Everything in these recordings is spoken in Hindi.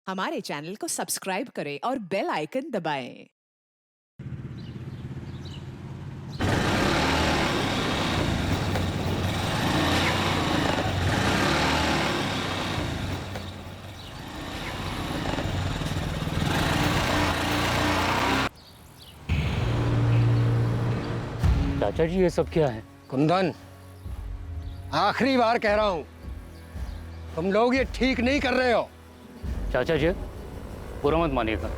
हमारे चैनल को सब्सक्राइब करें और बेल आइकन दबाएं। चाचा जी ये सब क्या है? कुंदन, आखिरी बार कह रहा हूं, तुम लोग ये ठीक नहीं कर रहे हो। चाचा जी बुरा मत मानिएगा,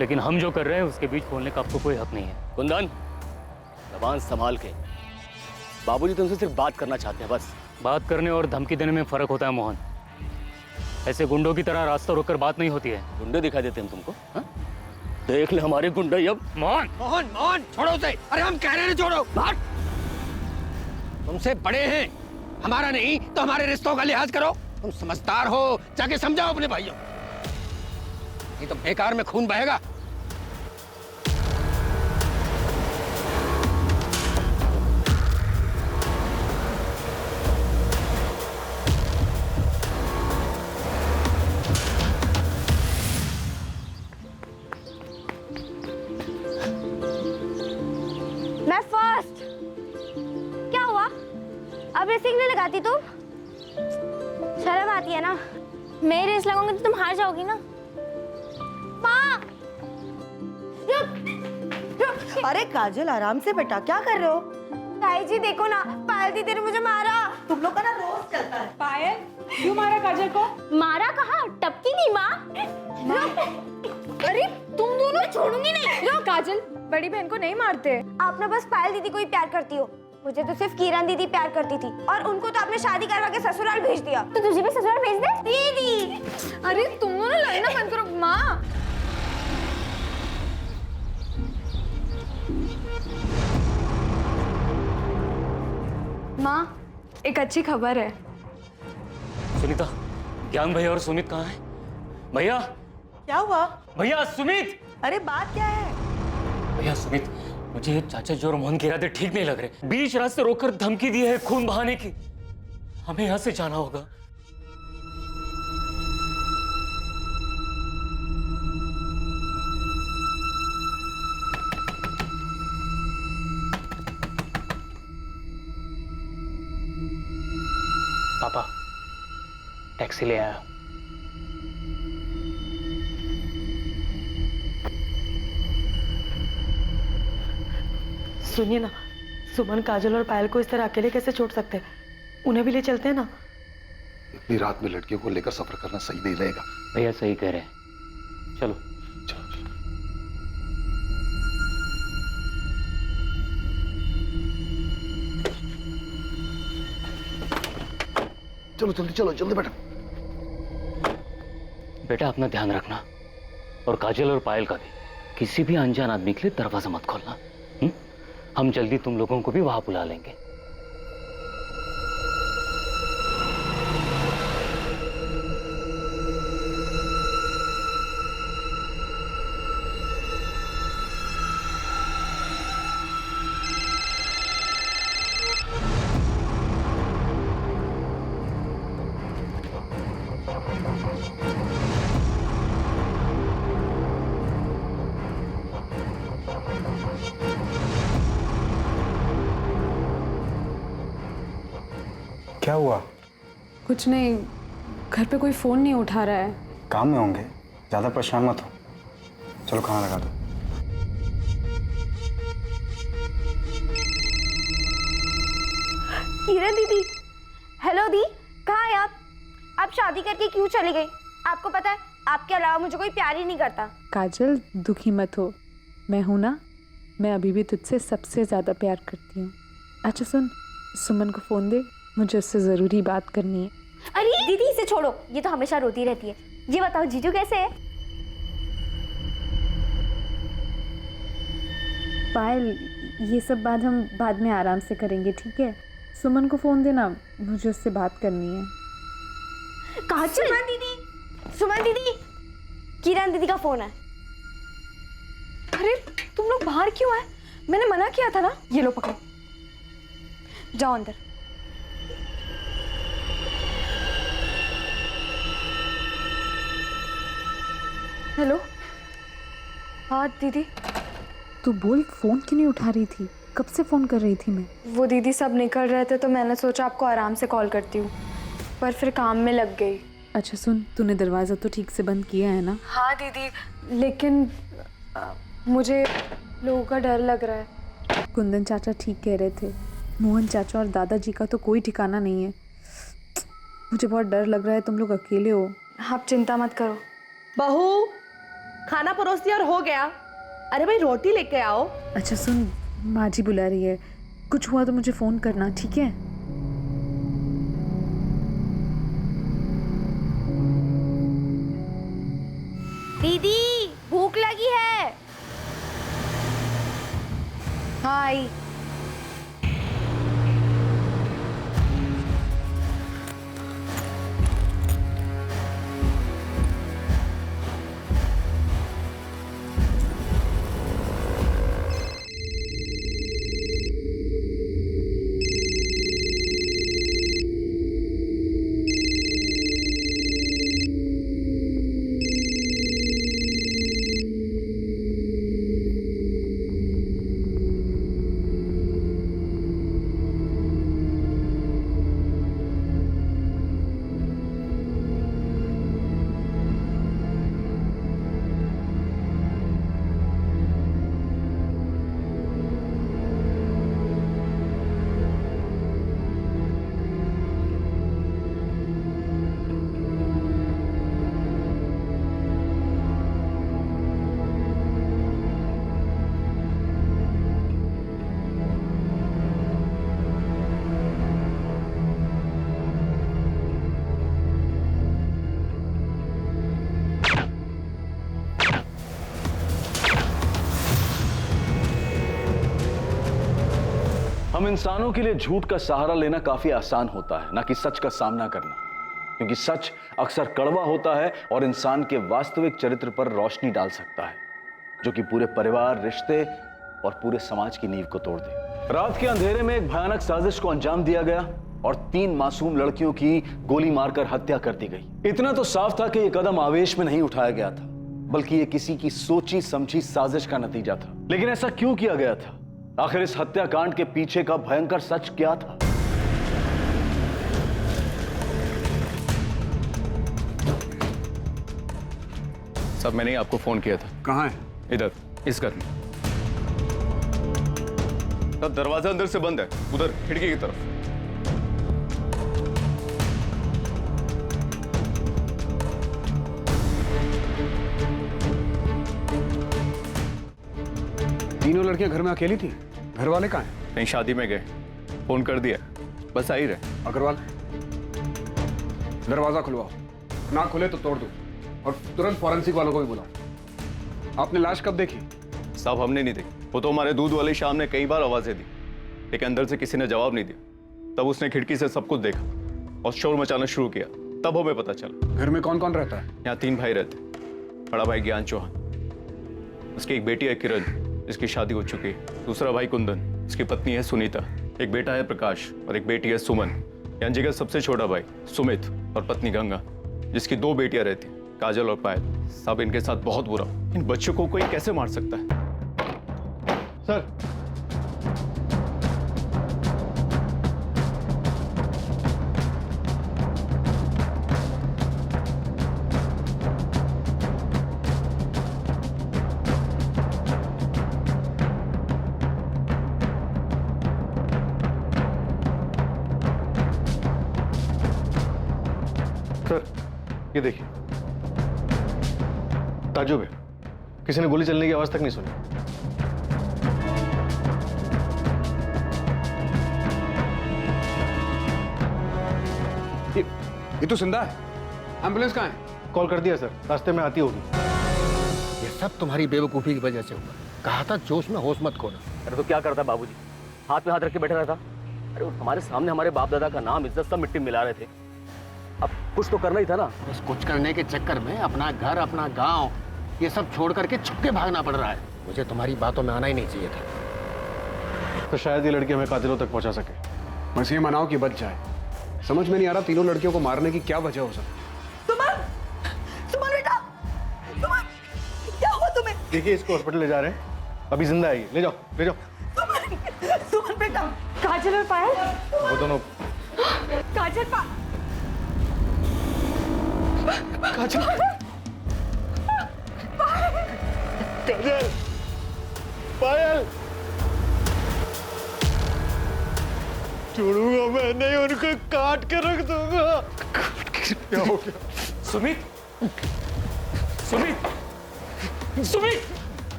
लेकिन हम जो कर रहे हैं उसके बीच बोलने का आपको कोई हक नहीं है। कुंदन, जबान संभाल के। बाबूजी तुमसे सिर्फ बात करना चाहते हैं बस। बात करने और धमकी देने में फर्क होता है मोहन। ऐसे गुंडों की तरह रास्ता रोककर बात नहीं होती है। गुंडे दिखाई देते हैं तुमको? हा? देख ले हमारे गुंडे अब। मोहन मोहन मोहन छोड़ो उसे। अरे हम कह रहे हैं छोड़ो। भाग। तुमसे बड़े हैं, हमारा नहीं तो हमारे रिश्तों का लिहाज करो। तुम समझदार हो, जाके समझाओ अपने भाइयों, नहीं तो बेकार में खून बहेगा। मैं फर्स्ट। क्या हुआ? अब रेसिंग नहीं लगाती तुम? शर्म आती है ना? मैं रेस लगाऊंगी तो तुम हार जाओगी ना। माँ! रुक! अरे काजल, आराम से बेटा, क्या कर रहे हो? ताई जी देखो ना, पायल दीदी ने मुझे मारा। तुम लोग का ना रोज चलता है। पायल, क्यों मारा काजल को? मारा कहाँ? टपकी नहीं माँ। अरे तुम दोनों छोड़ूंगी नहीं। रुक! काजल बड़ी बहन को नहीं मारते। आप ना बस पायल दीदी को ही प्यार करती हो। मुझे तो सिर्फ किरण दीदी प्यार करती थी और उनको तो आपने शादी करवा के ससुराल भेज दिया। तो तुझे भी ससुराल भेज दे दीदी। अरे तुम दोनों लड़ना बंद करो। माँ, माँ एक अच्छी खबर है। सुनीता, ज्ञान भैया और सुमित कहाँ है? भैया, क्या हुआ? भैया सुमित, अरे बात क्या है? भैया सुमित, मुझे ये चाचा जी और मोहन के इरादे ठीक नहीं लग रहे। बीच रास्ते रोककर धमकी दी है खून बहाने की। हमें यहाँ से जाना होगा। पापा, टैक्सी ले आया। सुनिए ना, सुमन, काजल और पायल को इस तरह अकेले कैसे छोड़ सकते हैं? उन्हें भी ले चलते हैं ना। इतनी रात में लड़कियों को लेकर सफर करना सही नहीं रहेगा। भैया सही कह रहे हैं, चलो। चलो जल्दी चलो, जल्दी बेटा। बेटा अपना ध्यान रखना, और काजल और पायल का भी। किसी भी अनजान आदमी के लिए दरवाजा मत खोलना। हम जल्दी तुम लोगों को भी वहां बुला लेंगे। क्या हुआ? कुछ नहीं, घर पे कोई फोन नहीं उठा रहा है। काम में होंगे, ज्यादा परेशान मत हो। चलो खाना लगा दो। किरण दीदी, हेलो दी, कहाँ है आप? आप शादी करके क्यों चली गई? आपको पता है आपके अलावा मुझे कोई प्यार ही नहीं करता। काजल दुखी मत हो, मैं हूं ना। मैं अभी भी तुझसे सबसे ज्यादा प्यार करती हूँ। अच्छा सुन, सुमन को फोन दे, मुझे उससे जरूरी बात करनी है। अरे दीदी इसे छोड़ो, ये तो हमेशा रोती रहती है। ये बताओ जीजू कैसे है? पायल, ये सब बात हम बाद में आराम से करेंगे, ठीक है? सुमन को फोन देना, मुझे उससे बात करनी है। काजल, सुमन दीदी, किरण दीदी का फोन है। अरे तुम लोग बाहर क्यों आए? मैंने मना किया था ना। ये लो पकड़ो, जाओ अंदर। हेलो। हाँ दीदी। तू बोल, फोन क्यों नहीं उठा रही थी? कब से फोन कर रही थी मैं? वो दीदी सब निकल रहे थे तो मैंने सोचा आपको आराम से कॉल करती हूँ, पर फिर काम में लग गई। अच्छा सुन, तूने दरवाज़ा तो ठीक से बंद किया है ना? हाँ दीदी, लेकिन मुझे लोगों का डर लग रहा है। कुंदन चाचा ठीक कह रहे थे, मोहन चाचा और दादाजी का तो कोई ठिकाना नहीं है। मुझे बहुत डर लग रहा है, तुम लोग अकेले हो। आप चिंता मत करो। बहू, खाना परोस दिया और हो गया। अरे भाई रोटी लेके आओ। अच्छा सुन, माँ जी बुला रही है, कुछ हुआ तो मुझे फ़ोन करना, ठीक है? दीदी भूख लगी है। हाय। हम इंसानों के लिए झूठ का सहारा लेना काफी आसान होता है, ना कि सच का सामना करना, क्योंकि सच अक्सर कड़वा होता है और इंसान के वास्तविक चरित्र पर रोशनी डाल सकता है, जो कि पूरे परिवार, रिश्ते और पूरे समाज की नींव को तोड़ दे। रात के अंधेरे में एक भयानक साजिश को अंजाम दिया गया और 3 मासूम लड़कियों की गोली मारकर हत्या कर दी गई। इतना तो साफ था कि यह कदम आवेश में नहीं उठाया गया था, बल्कि यह किसी की सोची समझी साजिश का नतीजा था। लेकिन ऐसा क्यों किया गया था? आखिर इस हत्याकांड के पीछे का भयंकर सच क्या था? सब मैंने ही आपको फोन किया था। कहाँ है? इधर, इस घर में। तब दरवाजा अंदर से बंद है, उधर खिड़की की तरफ। तीनों लड़कियां घर में अकेली थी? घर वाले कहाँ हैं? कहीं शादी में गए, फोन कर दिया, बस आ ही रहे। अग्रवाल, दरवाजा खुलवाओ, ना खुले तो तोड़ दो और तुरंत फॉरेंसिक वालों को भी बुलाओ। आपने लाश कब देखी? साहब हमने नहीं देखी, वो तो हमारे दूध वाली शाम ने कई बार आवाजें दी, लेकिन अंदर से किसी ने जवाब नहीं दिया। तब उसने खिड़की से सब कुछ देखा और शोर मचाना शुरू किया, तब हमें पता चला। घर में कौन कौन रहता है? यहाँ 3 भाई रहते, बड़ा भाई ज्ञान चौहान, उसकी एक बेटी है किरण, जिसकी शादी हो चुकी है। दूसरा भाई कुंदन, उसकी पत्नी है सुनीता, एक बेटा है प्रकाश और एक बेटी है सुमन। यहाँ जी का सबसे छोटा भाई सुमित और पत्नी गंगा, जिसकी 2 बेटियां रहती, काजल और पायल। सब इनके साथ बहुत बुरा। इन बच्चों को कोई कैसे मार सकता है? सर, ये देखिए, ताजुब है, किसी ने गोली चलने की आवाज तक नहीं सुनी। ये तो जिंदा है। एम्बुलेंस कहाँ है? कॉल कर दिया सर, रास्ते में आती होगी। ये सब तुम्हारी बेवकूफी की वजह से हुआ। कहा था जोश में होश मत खोना। अरे तो क्या करता बाबूजी, हाथ में हाथ रख के बैठा रहता। अरे हमारे सामने हमारे बाप दादा का नाम, इज्जत सब मिट्टी में मिला रहे थे। अब कुछ तो करना ही था ना। बस कुछ करने के चक्कर में अपना घर, अपना गांव, ये सब छोड़ करके छुपके भागना पड़ रहा है। मुझे तुम्हारी बातों में आना ही नहीं चाहिए था। तो शायद ये लड़की हमें कातिलों तक पहुंचा सके। बस ये मनाओ कि बच जाए। समझ में नहीं आ रहा तीनों लड़कियों को मारने की क्या वजह हो सकती है। सुमन, सुमन बेटा, सुमन, देखिए इसको हॉस्पिटल ले जा रहे हैं, अभी जिंदा है ये, ले जाओ ले जाओ। सुमन बेटा, काजल और पायल, वो दोनों काजल काजल काजल पायल, छोड़ूंगा मैं नहीं, उनको काट के रख दूंगा। क्या हो गया? सुमित, सुमित, सुमित,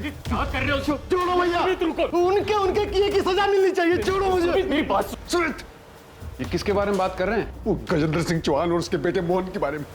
क्या कर रहे हो? छोड़ो भैया, उनके उनके किए की सजा मिलनी चाहिए, छोड़ो मुझे। मेरी बात सुमित, ये किसके बारे में बात कर रहे हैं? वो गजेंद्र सिंह चौहान और उसके बेटे मोहन के बारे में।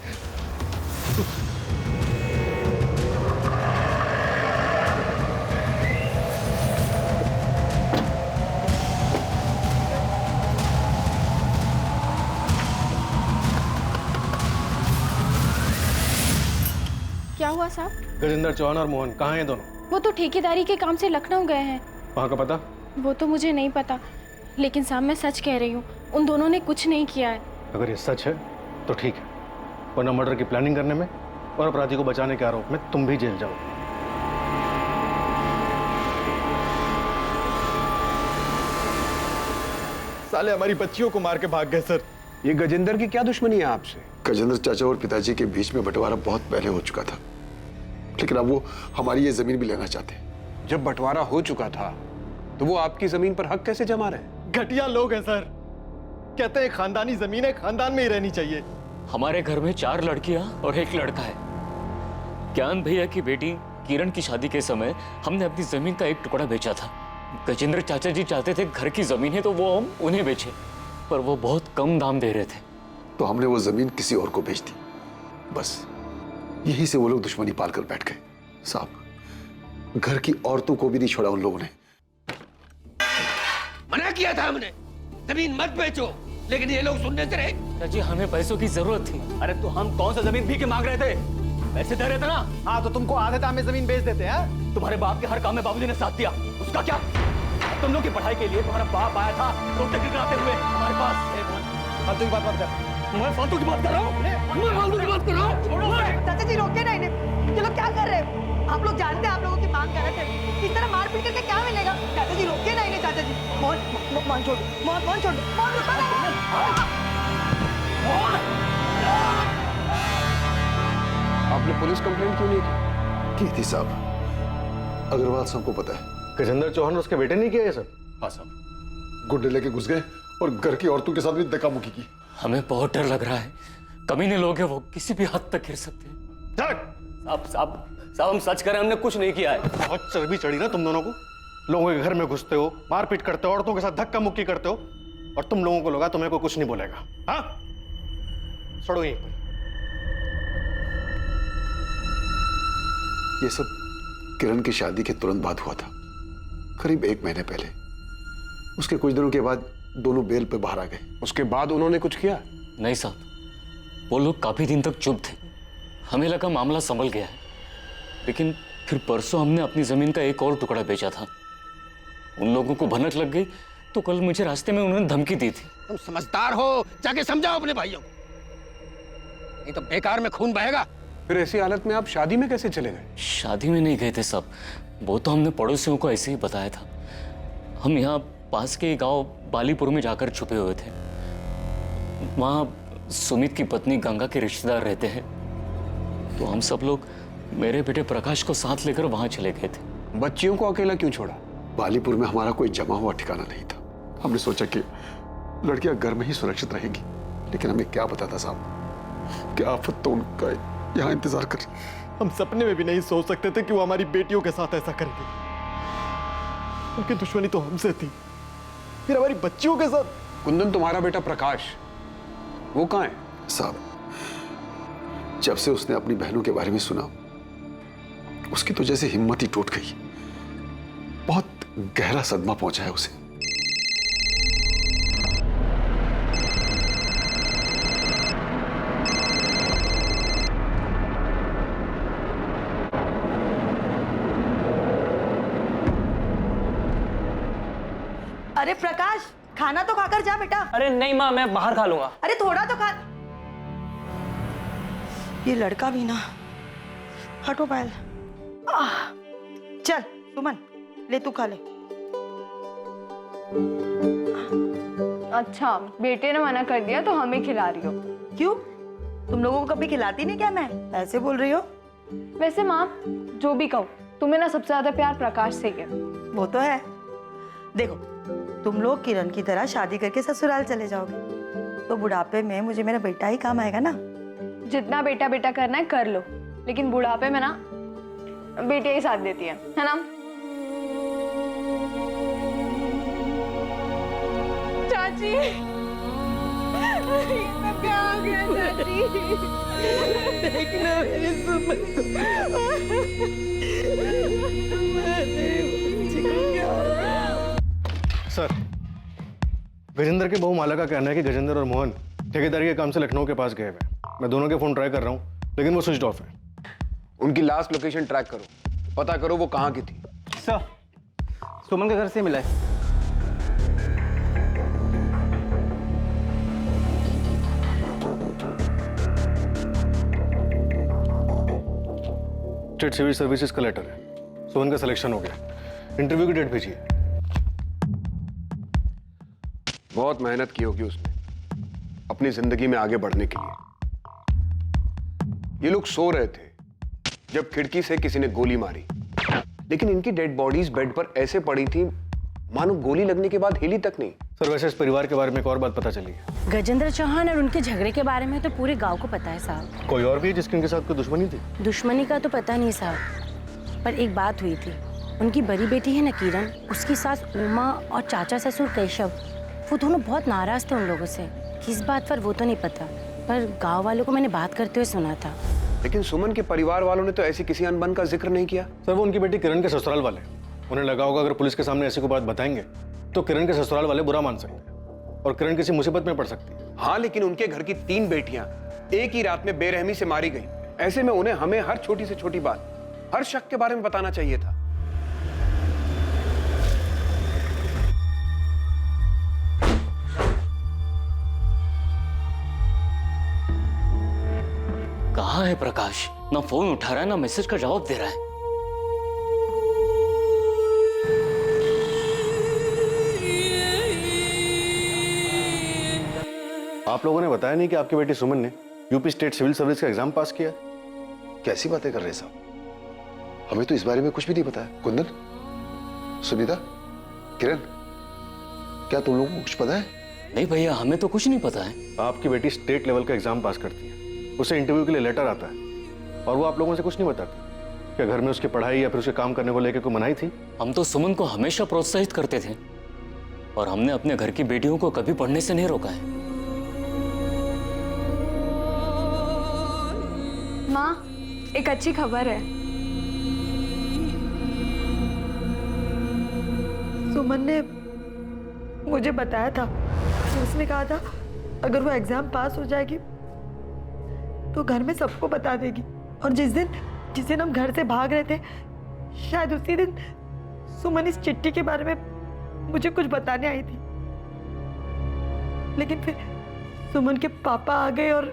क्या हुआ साहब? गजेंद्र चौहान और मोहन कहाँ हैं दोनों? वो तो ठेकेदारी के काम से लखनऊ गए हैं। वहाँ का पता? वो तो मुझे नहीं पता, लेकिन साहब मैं सच कह रही हूँ, उन दोनों ने कुछ नहीं किया है। अगर ये सच है तो ठीक है, वरना मर्डर की प्लानिंग करने में और अपराधी को बचाने के आरोप में तुम भी जेल जाओ। साले हमारी बच्चियों को मार के भाग गए सर। ये गजेंद्र की क्या दुश्मनी है आपसे? गजेंद्र चाचा और पिताजी के बीच में बंटवारा बहुत पहले हो चुका था, लेकिन अब वो हमारी ये जमीन भी लेना चाहते हैं। जब बंटवारा हो चुका था तो वो आपकी जमीन पर हक कैसे जमा रहे? घटिया लोग हैं सर, कहते हैं खानदानी जमीन है, खानदान में ही रहनी चाहिए। हमारे घर में 4 लड़कियां और 1 लड़का है। ज्ञान भैया की बेटी किरण की शादी के समय हमने अपनी जमीन का 1 टुकड़ा बेचा था। गजेंद्र चाचा जी चाहते थे घर की जमीन है तो वो हम उन्हें बेचे, पर वो बहुत कम दाम दे रहे थे, तो हमने वो जमीन किसी और को बेच दी। बस यही से वो लोग दुश्मनी पाल कर बैठ गए। साहब, घर की औरतों को भी नहीं छोड़ा उन लोगों ने। मना किया था हमने, जमीन मत बेचो, लेकिन ये लोग सुनने से रहे। चाची हमें पैसों की जरूरत थी। अरे तो हम कौन सा जमीन भी के मांग रहे थे? पैसे दे रहे थे ना। हाँ तो तुमको आधे दाम में जमीन बेच देते हैं। तुम्हारे बाप के हर काम में बाबूजी ने साथ दिया, उसका क्या? तुम लोग की पढ़ाई के लिए तुम्हारा बाप आया था रोटे गिराते हुए हमारे पास। फालतू की बात मत कर। मैं फालतू की बात कर रहा हूँ, मैं फालतू की बात कर रहा हूँ। चाचा जी रोके ना इन्हें, ये लोग क्या कर रहे हैं? आप लोग जानते हैं आप लोगों की मांग कर रहे थे, इस तरह मार पीट करके क्या मिलेगा? चाचा जी रोके ना इन्हें, चाचा जी। मोहन छोड़ दो, मोहन छोड़ दो, मोहन रुको ना। आपने पुलिस कंप्लेंट क्यों नहीं की थी साहब, अग्रवाल सबको पता है। गजेंद्र चौहान और उसके बेटे नहीं किया ये सब? हाँ साहब, गुंडे लेके घुस गए और घर की औरतों के साथ भी धक्का मुक्की की। हमें बहुत डर लग रहा है, कमीने लोग हैं, वो किसी भी हद तक गिर सकते हैं। साहब हम सच करें, हमने कुछ नहीं किया है। बहुत चर्बी चढ़ी ना तुम दोनों को। लोगों के घर में घुसते हो, मारपीट करते हो, औरतों के साथ धक्का मुक्की करते हो, और तुम लोगों को लगा तुम्हें कोई कुछ नहीं बोलेगा। हाँ, छोड़ो यहीं पर। ये सब किरण की शादी के तुरंत बाद हुआ था, करीब 1 महीने पहले। उसके कुछ दिनों के बाद दोनों बेल पे बाहर आ गए। उसके बाद उन्होंने कुछ किया? नहीं साहब, वो लोग काफी दिन तक चुप थे। हमें लगा मामला संभल गया है, लेकिन फिर परसों हमने अपनी जमीन का 1 और टुकड़ा बेचा था। उन लोगों को भनक लग गई तो कल मुझे रास्ते में उन्होंने धमकी दी थी। तुम समझदार हो, जाके समझाओ अपने भाइयों को, नहीं तो बेकार में खून बहेगा। फिर ऐसी हालत में आप शादी में कैसे चले गए? शादी में नहीं गए थे साहब, वो तो हमने पड़ोसियों को ऐसे ही बताया था। हम यहाँ पास के गांव बालीपुर में जाकर छुपे हुए थे। वहाँ सुमित की पत्नी गंगा के रिश्तेदार रहते हैं, तो हम सब लोग मेरे बेटे प्रकाश को साथ लेकर वहाँ चले गए थे। बच्चियों को अकेला क्यों छोड़ा? बालीपुर में हमारा कोई जमा हुआ ठिकाना नहीं था। हमने सोचा कि लड़कियां घर में ही सुरक्षित रहेंगी, लेकिन हमें क्या पता था साहब, क्या आफत तो उनका यहाँ इंतजार कर। हम सपने में भी नहीं सोच सकते थे कि वो हमारी बेटियों के साथ ऐसा करेंगे। उनकी दुश्मनी तो हमसे थी, फिर हमारी बच्चियों के साथ। कुंदन, तुम्हारा बेटा प्रकाश वो कहाँ है? साहब, जब से उसने अपनी बहनों के बारे में सुना, उसकी तो जैसे हिम्मत ही टूट गई। बहुत गहरा सदमा पहुंचा है उसे। अरे प्रकाश, खाना तो खाकर जा बेटा। अरे नहीं माँ, मैं बाहर खा लूंगा। अरे थोड़ा तो खा। ये लड़का भी ना। हटो पायल। चल सुमन, ले तू खा ले। अच्छा, बेटे ने मना कर दिया तो हमें खिला रही हो? क्यों, तुम लोगों को कभी खिलाती नहीं क्या? मैं ऐसे बोल रही हो? वैसे माँ, जो भी कहो, तुम्हें ना सबसे ज्यादा प्यार प्रकाश से है। वो तो है। देखो, तुम लोग किरण की तरह शादी करके ससुराल चले जाओगे तो बुढ़ापे में मुझे मेरा बेटा ही काम आएगा ना। जितना बेटा बेटा करना है कर लो, लेकिन बुढ़ापे में ना बेटे ही साथ देती है ना? चाची, क्या हो गया चाची? देखना मेरी सुमन सर, गजेंद्र के बहू माला का कहना है कि गजेंद्र और मोहन ठेकेदारी के काम से लखनऊ के पास गए हुए। मैं दोनों के फोन ट्राई कर रहा हूँ, लेकिन वो स्विच ऑफ है। उनकी लास्ट लोकेशन ट्रैक करो, पता करो वो कहाँ की थी। सर, सुमन के घर से मिला है। स्टेट सिविल सर्विसेज का लेटर है। सुमन का सिलेक्शन हो गया। इंटरव्यू की डेट भेजिए। बहुत मेहनत की होगी उसने अपनी जिंदगी में आगे बढ़ने के लिए। ये लोग सो रहे थे जब खिड़की से किसी ने गोली मारी, लेकिन इनकी डेड बॉडीज बेड पर ऐसे पड़ी थी मानो गोली लगने के बाद हिली तक नहीं। सर, वैसे इस परिवार के बारे में एक और बात पता चली है। गजेंद्र चौहान और उनके झगड़े के बारे में तो पूरे गांव को पता है साहब। कोई और भी है जिसकी उनके साथ कोई दुश्मनी थी? दुश्मनी का तो पता नहीं साहब, पर एक बात हुई थी। उनकी बड़ी बेटी है ना किरण, उसकी सास उमा और चाचा ससुर केशव, वो दोनों बहुत नाराज थे उन लोगों से। किस बात पर वो तो नहीं पता, पर गांव वालों को मैंने बात करते हुए सुना था। लेकिन सुमन के परिवार वालों ने तो ऐसी किसी अनबन का जिक्र नहीं किया। सर, वो उनकी बेटी किरण के ससुराल वाले, उन्हें लगा होगा अगर पुलिस के सामने ऐसी कोई बात बताएंगे तो किरण के ससुराल वाले बुरा मान सकते हैं और किरण किसी मुसीबत में पड़ सकती है। हाँ, लेकिन उनके घर की 3 बेटियां एक ही रात में बेरहमी से मारी गई। ऐसे में उन्हें हमें हर छोटी से छोटी बात, हर शक के बारे में बताना चाहिए था। कहाँ है प्रकाश? ना फोन उठा रहा है, ना मैसेज का जवाब दे रहा है। आप लोगों ने बताया नहीं कि आपकी बेटी सुमन ने यूपी स्टेट सिविल सर्विस का एग्जाम पास किया? कैसी बातें कर रहे हैं साहब? हमें तो इस बारे में कुछ भी नहीं पता है। कुंदन, सुनीता, किरण, क्या तुम लोगों को कुछ पता है? नहीं भैया, हमें तो कुछ नहीं पता है। आपकी बेटी स्टेट लेवल का एग्जाम पास करती है, उसे इंटरव्यू के लिए लेटर आता है और वो आप लोगों से कुछ नहीं बताती। क्या घर में उसकी पढ़ाई या फिर उसके काम करने को लेकर कोई मनाही थी? हम तो सुमन को हमेशा प्रोत्साहित करते थे और हमने अपने घर की बेटियों को कभी पढ़ने से नहीं रोका है। माँ, एक अच्छी खबर है। सुमन ने मुझे बताया था, उसने कहा था अगर वो एग्जाम पास हो जाएगी तो घर में सबको बता देगी। और जिस दिन हम घर से भाग रहे थे, शायद उसी दिन सुमन इस चिट्ठी के बारे में मुझे कुछ बताने आई थी। लेकिन फिर सुमन के पापा आ गए और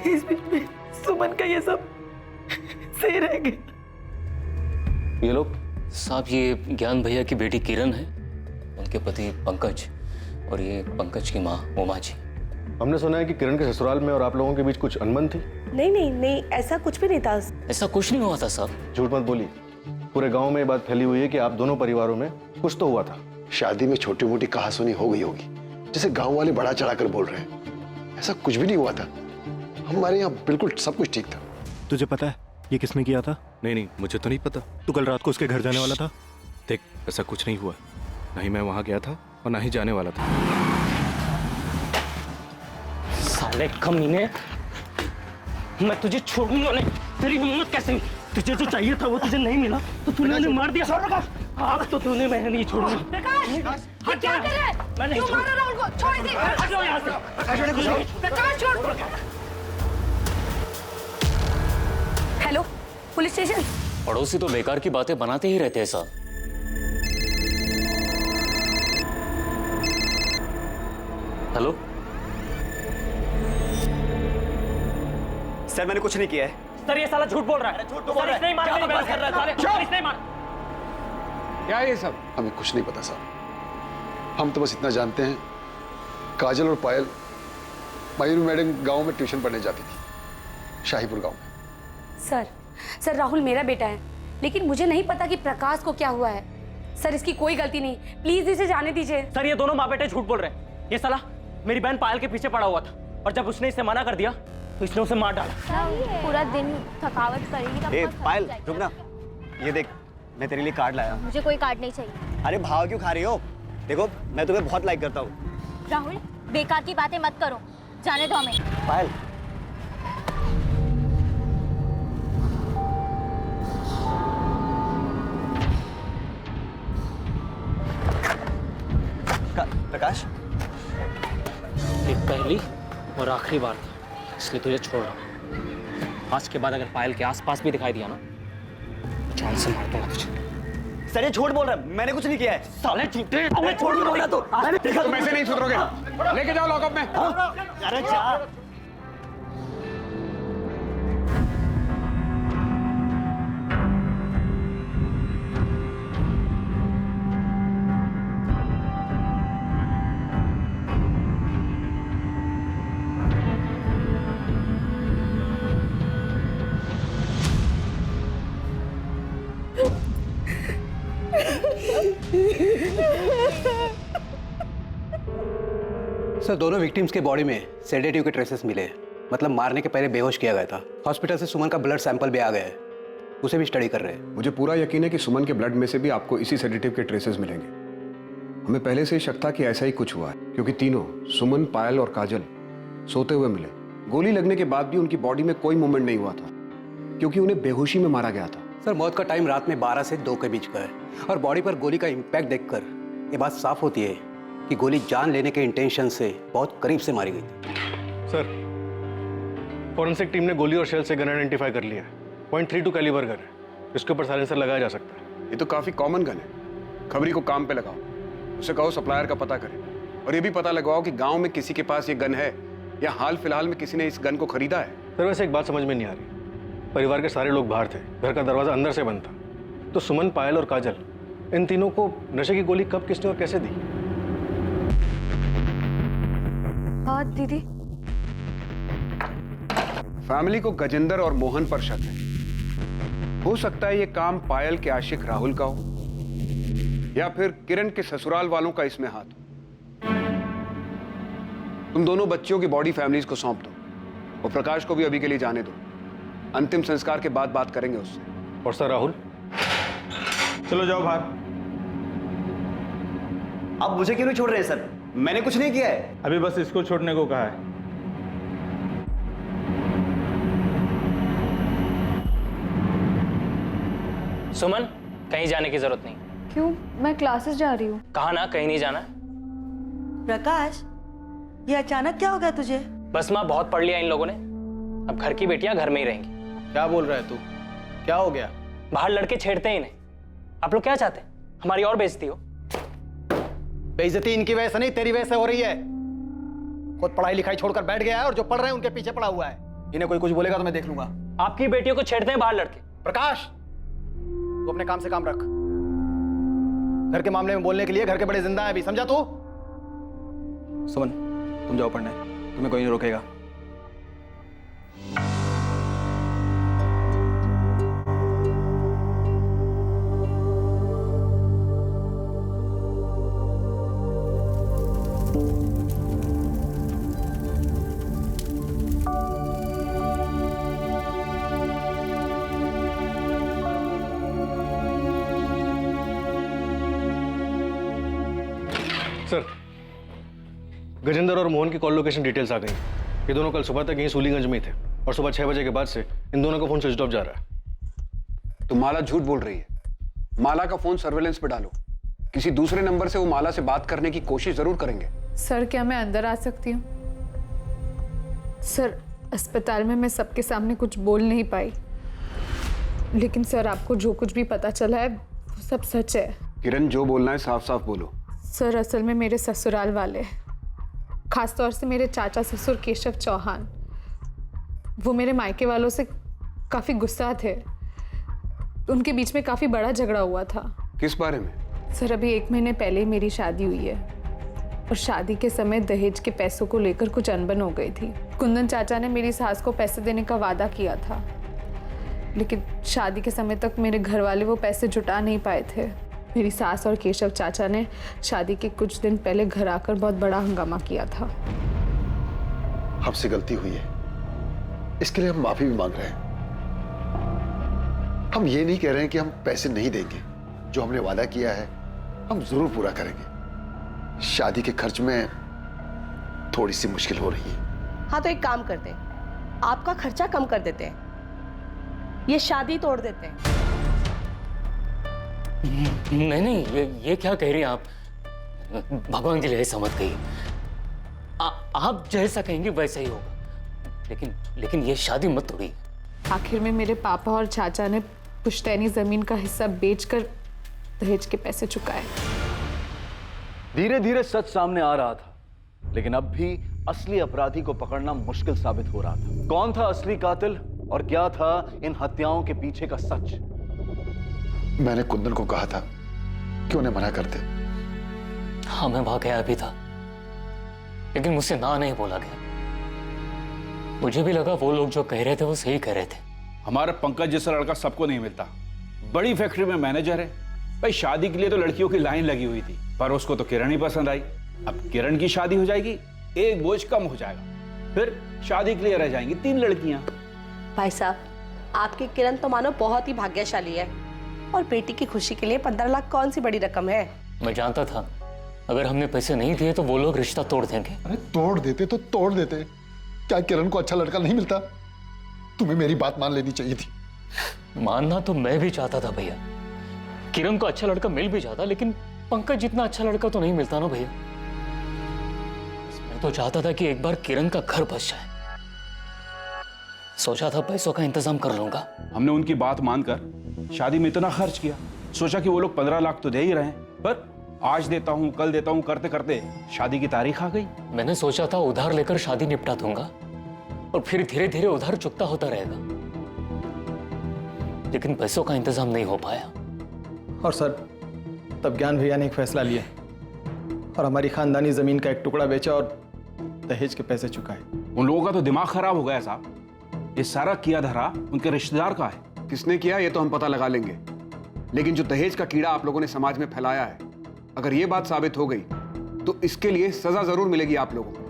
इस बीच में सुमन का ये सब सही रह गया। ये लोग साहब, ये ज्ञान भैया की बेटी किरण है, उनके पति पंकज और ये पंकज की माँ उमा जी। हमने सुना है कि किरण के ससुराल में और आप लोगों के बीच कुछ अनबन थी। नहीं, ऐसा कुछ भी नहीं था। ऐसा कुछ नहीं हुआ था साहब। झूठ मत बोलिए। पूरे गांव में ये बात फैली हुई है कि आप दोनों परिवारों में कुछ तो हुआ था। शादी में छोटी मोटी कहासुनी हो गई होगी, जैसे गांव वाले बढ़ा चढ़ाकर बोल रहे हैं। ऐसा कुछ भी नहीं हुआ था। हमारे यहाँ बिल्कुल सब कुछ ठीक था। तुझे पता है ये किसने किया था? नहीं, मुझे तो नहीं पता। तू कल रात को उसके घर जाने वाला था। देख, ऐसा कुछ नहीं हुआ। ना ही मैं वहां गया था और ना ही जाने वाला था। साले कमीने, मैं तुझे छोड़ूंगा नहीं। तेरी हिम्मत कैसे हुई? तुझे जो चाहिए था वो तुझे नहीं मिला तो तूने उन्हें मार दिया। अब तो तूने, मैं नहीं छोड़ूंगा। प्रकाश, क्या कर रहा है? मैं नहीं मारो राहुल को, छोड़ इसे। हटो यहाँ से। प्रकाश, छोड़। Hello, police station. पड़ोसी तो बेकार की बातें बनाते ही रहते हैं साहब। हेलो सर, मैंने कुछ नहीं किया है। सर, ये साला झूठ बोल रहा है। झूठ बोल रहा है। नहीं मार, नहीं मार कर रहा है। नहीं मार। क्या ये सब? हमें कुछ नहीं पता साहब, हम तो बस इतना जानते हैं काजल और पायल मयूर मैडम गांव में ट्यूशन पढ़ने जाती थी, शाहीपुर गांव में। सर राहुल मेरा बेटा है, लेकिन मुझे नहीं पता कि प्रकाश को क्या हुआ है। सर इसकी कोई गलती नहीं, प्लीज इसे जाने दीजिए। सर ये दोनों माँ बेटे झूठ बोल रहे हैं। ये साला मेरी बहन पायल के पीछे पड़ा हुआ था और जब उसने इसे मना कर दिया तो इसने उसे मार डाला। पूरा दिन थकावट करेगी तब ए बहुत पायल थक जाएगी। रुक ना, ये देख मैं तेरे लिए कार्ड लाया। मुझे कोई कार्ड नहीं चाहिए। अरे भाव क्यों खा रही हो? देखो मैं तुम्हें बहुत लाइक करता हूँ। राहुल बेकार की बातें मत करो, जाने दो हमें। पायल प्रकाश, ये पहली और आखिरी बार था, इसलिए तुझे छोड़ रहा हूँ। आज के बाद अगर पायल के आसपास भी दिखाई दिया ना, जान से मार दूंगा तुझे। सर ये झूठ बोल रहा है, मैंने कुछ नहीं किया है। साले झूठे, अरे छोड़ बोल रहा तू। तुम ऐसे नहीं सुधरोगे, लेके जाओ लॉकअप में। अरे जा। सर दोनों विक्टिम्स के बॉडी में सेडेटिव के ट्रेसेस मिले हैं, मतलब मारने के पहले बेहोश किया गया था। हॉस्पिटल से सुमन का ब्लड सैंपल भी आ गया है, उसे भी स्टडी कर रहे हैं। मुझे पूरा यकीन है कि सुमन के ब्लड में से भी आपको इसी सेडेटिव के ट्रेसेस मिलेंगे। हमें पहले से ही शक था कि ऐसा ही कुछ हुआ है, क्योंकि तीनों सुमन, पायल और काजल सोते हुए मिले। गोली लगने के बाद भी उनकी बॉडी में कोई मूवमेंट नहीं हुआ था, क्योंकि उन्हें बेहोशी में मारा गया था। सर मौत का टाइम रात में 12 से 2 के बीच का है, और बॉडी पर गोली का इम्पैक्ट देखकर ये बात साफ होती है कि गोली जान लेने के इंटेंशन से बहुत करीब से मारी गई थी। सर फॉरेंसिक टीम ने गोली और शेल से गन आइडेंटिफाई कर लिया है। .32 कैलिबर गन है, इसके ऊपर साइलेंसर लगाया जा सकता है। ये तो काफी कॉमन गन है। खबरी को काम पे लगाओ, उसे कहो सप्लायर का पता करे, और ये भी पता लगवाओ कि गांव में किसी के पास ये गन है या हाल फिलहाल में किसी ने इस गन को खरीदा है। सर वैसे एक बात समझ में नहीं आ रही, परिवार के सारे लोग बाहर थे, घर का दरवाजा अंदर से बंद था, तो सुमन, पायल और काजल इन तीनों को नशे की गोली कब, किसने और कैसे दी? हाँ दीदी। फैमिली को गजेंद्र और मोहन पर शक है। हो सकता है ये काम पायल के आशिक राहुल का हो, या फिर किरण के ससुराल वालों का इसमें हाथ हो। तुम दोनों बच्चियों की बॉडी फैमिलीज को सौंप दो, और प्रकाश को भी अभी के लिए जाने दो। अंतिम संस्कार के बाद बात करेंगे उससे। और सर राहुल? चलो जाओ बाहर। आप मुझे क्यों नहीं छोड़ रहे हैं सर? मैंने कुछ नहीं किया है। अभी बस इसको छोड़ने को कहा है। सुमन कहीं जाने की जरूरत नहीं। क्यों? मैं क्लासेस जा रही हूँ। कहा ना कहीं नहीं जाना। प्रकाश ये अचानक क्या हो गया तुझे? बस माँ बहुत पढ़ लिया इन लोगों ने, अब घर की बेटियां घर में ही रहेंगी। क्या बोल रहा है तू? क्या हो गया? बाहर लड़के छेड़ते ही नहीं। आप लोग क्या चाहते हैं, हमारी और बेइज्जती हो? बेइज्जती इनकी वजह से नहीं, तेरी वजह से हो रही है। खुद पढ़ाई लिखाई छोड़कर बैठ गया है और जो पढ़ रहे हैं उनके पीछे पड़ा हुआ है। इन्हें कोई कुछ बोलेगा तो मैं देख लूंगा। आपकी बेटियों को छेड़ते हैं बाहर लड़के। प्रकाश तू अपने काम से काम रख। घर के मामले में बोलने के लिए घर के बड़े जिंदा है अभी, समझा तू? सुमन तुम जाओ पढ़ने, तुम्हें कोई नहीं रोकेगा। सर गजेंद्र और मोहन की कॉल लोकेशन डिटेल्स आ गई। ये दोनों कल सुबह तक यहीं सूलीगंज में थे, और सुबह 6 बजे के बाद से इन दोनों का फोन स्विच ऑफ जा रहा है। तो माला झूठ बोल रही है। माला का फोन सर्वेलेंस पे डालो, किसी दूसरे नंबर से वो माला से बात करने की कोशिश जरूर करेंगे। सर क्या मैं अंदर आ सकती हूँ? सर अस्पताल में मैं सबके सामने कुछ बोल नहीं पाई, लेकिन सर आपको जो कुछ भी पता चला है वो सब सच है। किरण जो बोलना है साफ साफ बोलो। सर असल में मेरे ससुराल वाले, खासतौर से मेरे चाचा ससुर केशव चौहान, वो मेरे मायके वालों से काफ़ी गुस्सा थे। उनके बीच में काफ़ी बड़ा झगड़ा हुआ था। किस बारे में? सर अभी 1 महीने पहले ही मेरी शादी हुई है और शादी के समय दहेज के पैसों को लेकर कुछ अनबन हो गई थी। कुंदन चाचा ने मेरी सास को पैसे देने का वादा किया था, लेकिन शादी के समय तक मेरे घर वाले वो पैसे जुटा नहीं पाए थे। मेरी सास और केशव चाचा ने शादी के कुछ दिन पहले घर आकर बहुत बड़ा हंगामा किया था। हमसे गलती हुई है, इसके लिए हम माफी भी मांग रहे हैं। हम ये नहीं कह रहे हैं कि हम पैसे नहीं देंगे, जो हमने वादा किया है हम जरूर पूरा करेंगे। शादी के खर्च में थोड़ी सी मुश्किल हो रही है। हाँ तो एक काम करते हैं, आपका खर्चा कम कर देते हैं, ये शादी तोड़ देते हैं। नहीं, ये क्या कह रही हैं आप? भगवान के लिए ऐसा मत कहिए। आप जैसा कहेंगे वैसा ही होगा, लेकिन ये शादी मत तोड़िए। आखिर में मेरे पापा और चाचा ने पुश्तैनी जमीन का हिस्सा बेचकर दहेज के पैसे चुकाए। धीरे धीरे सच सामने आ रहा था, लेकिन अब भी असली अपराधी को पकड़ना मुश्किल साबित हो रहा था। कौन था असली कातिल और क्या था इन हत्याओं के पीछे का सच? मैंने कुंदन को कहा था कि उन्हें मना कर दे। हाँ, मैं वहां गया भी था, लेकिन मुझसे ना नहीं बोला गया। मुझे भी लगा वो लोग जो कह रहे थे वो सही कह रहे थे। हमारा पंकज जैसा लड़का सबको नहीं मिलता। बड़ी फैक्ट्री में मैनेजर है भाई। शादी के लिए तो लड़कियों की लाइन लगी हुई थी, पर उसको तो किरण ही पसंद आई। अब किरण की शादी हो जाएगी, एक बोझ कम हो जाएगा, फिर शादी के लिए रह जाएंगी 3 लड़कियां। भाई साहब, आपकी किरण तो मानो बहुत ही भाग्यशाली है, और बेटी की खुशी के लिए 15 लाख कौन सी बड़ी रकम है। मैं जानता था अगर हमने पैसे नहीं दिए तो वो लोग रिश्ता तोड़ देंगे। अरे तोड़ देते तो तोड़ देते, क्या किरण को अच्छा लड़का नहीं मिलता? तुम्हें मेरी बात मान लेनी चाहिए थी। मानना तो मैं भी चाहता था भैया, किरण को अच्छा लड़का मिल भी जाता, लेकिन पंकज जितना अच्छा लड़का तो नहीं मिलता ना भैया। मैं तो चाहता था कि एक बार किरण का घर बस जाए। सोचा था पैसों का इंतजाम कर लूंगा। हमने उनकी बात मानकर शादी में इतना खर्च किया, सोचा कि वो लोग 15 लाख तो दे ही रहे हैं, पर आज देता हूं कल देता हूं करते करते शादी की तारीख आ गई। मैंने सोचा था उधार लेकर शादी निपटा दूंगा और फिर धीरे धीरे उधार चुकता होता रहेगा, लेकिन पैसों का इंतजाम नहीं हो पाया। और सर, तब ज्ञान भैया ने एक फैसला लिया और हमारी खानदानी जमीन का एक टुकड़ा बेचा और दहेज के पैसे चुकाए। उन लोगों का तो दिमाग खराब हो गया साहब। ये सारा किया धरा उनके रिश्तेदार का है। किसने किया ये तो हम पता लगा लेंगे, लेकिन जो दहेज का कीड़ा आप लोगों ने समाज में फैलाया है, अगर ये बात साबित हो गई तो इसके लिए सजा जरूर मिलेगी आप लोगों को।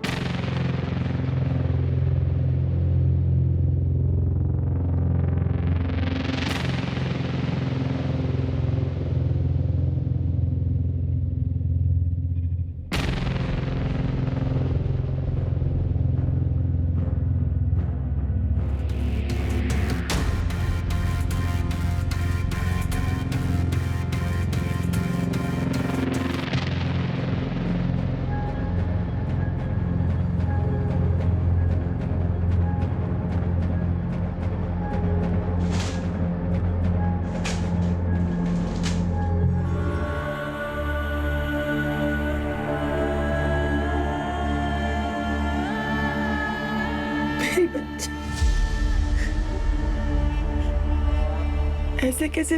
ऐसे कैसे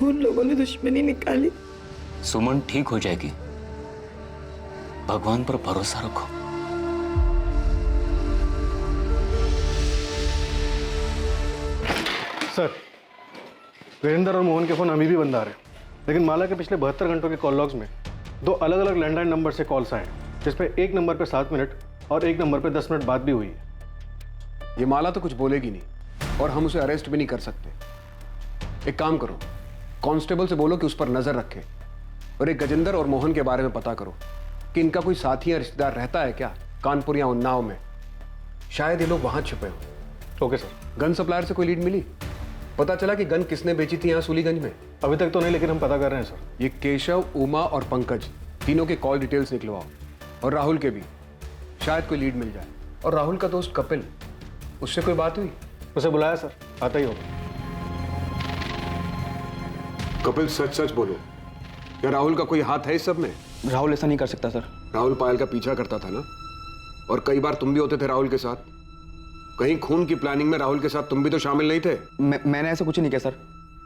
उन लोगों ने दुश्मनी निकाली? सुमन ठीक हो जाएगी, भगवान पर भरोसा रखो। सर, वीरेंद्र और मोहन के फोन अभी भी बंद आ रहे हैं, लेकिन माला के पिछले 72 घंटों के कॉल लॉग्स में 2 अलग अलग लैंडलाइन नंबर से कॉल्स आए, जिसमें एक नंबर पे 7 मिनट और एक नंबर पे 10 मिनट बात भी हुई है। ये माला तो कुछ बोलेगी नहीं और हम उसे अरेस्ट भी नहीं कर सकते। एक काम करो, कांस्टेबल से बोलो कि उस पर नजर रखे, और एक गजेंद्र और मोहन के बारे में पता करो कि इनका कोई साथी या रिश्तेदार रहता है क्या कानपुर या उन्नाव में। शायद ये लोग वहां छुपे हो। Okay sir. गन सप्लायर से कोई लीड मिली? पता चला कि गन किसने बेची थी यहाँ सूलीगंज में? अभी तक तो नहीं, लेकिन हम पता कर रहे हैं सर। ये केशव, उमा और पंकज तीनों के कॉल डिटेल्स निकलवाओ, और राहुल के भी, शायद कोई लीड मिल जाए। और राहुल का दोस्त कपिल, उससे कोई बात हुई? उसे बुलाया सर, आता ही होगा। कपिल सच सच बोलो, क्या राहुल का कोई हाथ है इस सब में? राहुल ऐसा नहीं कर सकता सर। राहुल पायल का पीछा करता था ना, और कई बार तुम भी होते थे राहुल के साथ। कहीं खून की प्लानिंग में राहुल के साथ तुम भी तो शामिल नहीं थे? मैंने ऐसा कुछ नहीं किया सर।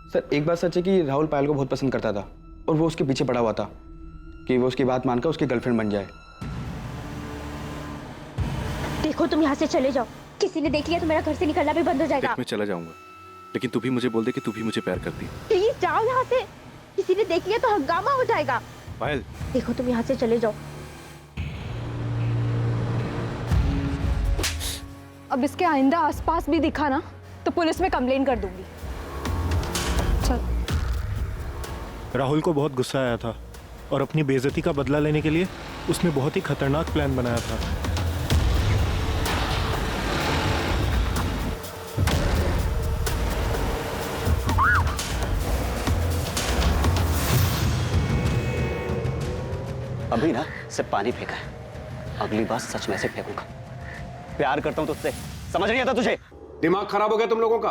सर एक बात सच है कि राहुल पायल को बहुत पसंद करता था और वो उसके पीछे पड़ा हुआ था कि वो उसकी बात मानकर उसकी गर्लफ्रेंड बन जाए। देखो तुम यहाँ से चले जाओ, किसी ने देख लिया तो मेरा घर से निकलना भी बंद हो जाएगा। मैं चला जाऊंगा, लेकिन तू भी मुझे बोल दे कि तू भी मुझे प्यार करती है। प्लीज जाओ यहाँ से, किसी ने देख लिया तो हंगामा हो जाएगा। पायल देखो तुम यहाँ से चले जाओ। अब इसके आइंदा आसपास भी दिखा ना तो पुलिस में कंप्लेन कर दूंगी। चल। राहुल को बहुत गुस्सा आया था और अपनी बेइज्जती का बदला लेने के लिए उसने बहुत ही खतरनाक प्लान बनाया था। अभी ना सिर्फ पानी फेंका है, अगली बार सच में से फेंकूंगा। प्यार करता हूं तुझसे, समझ नहीं आता तुझे? दिमाग खराब हो गया तुम लोगों का?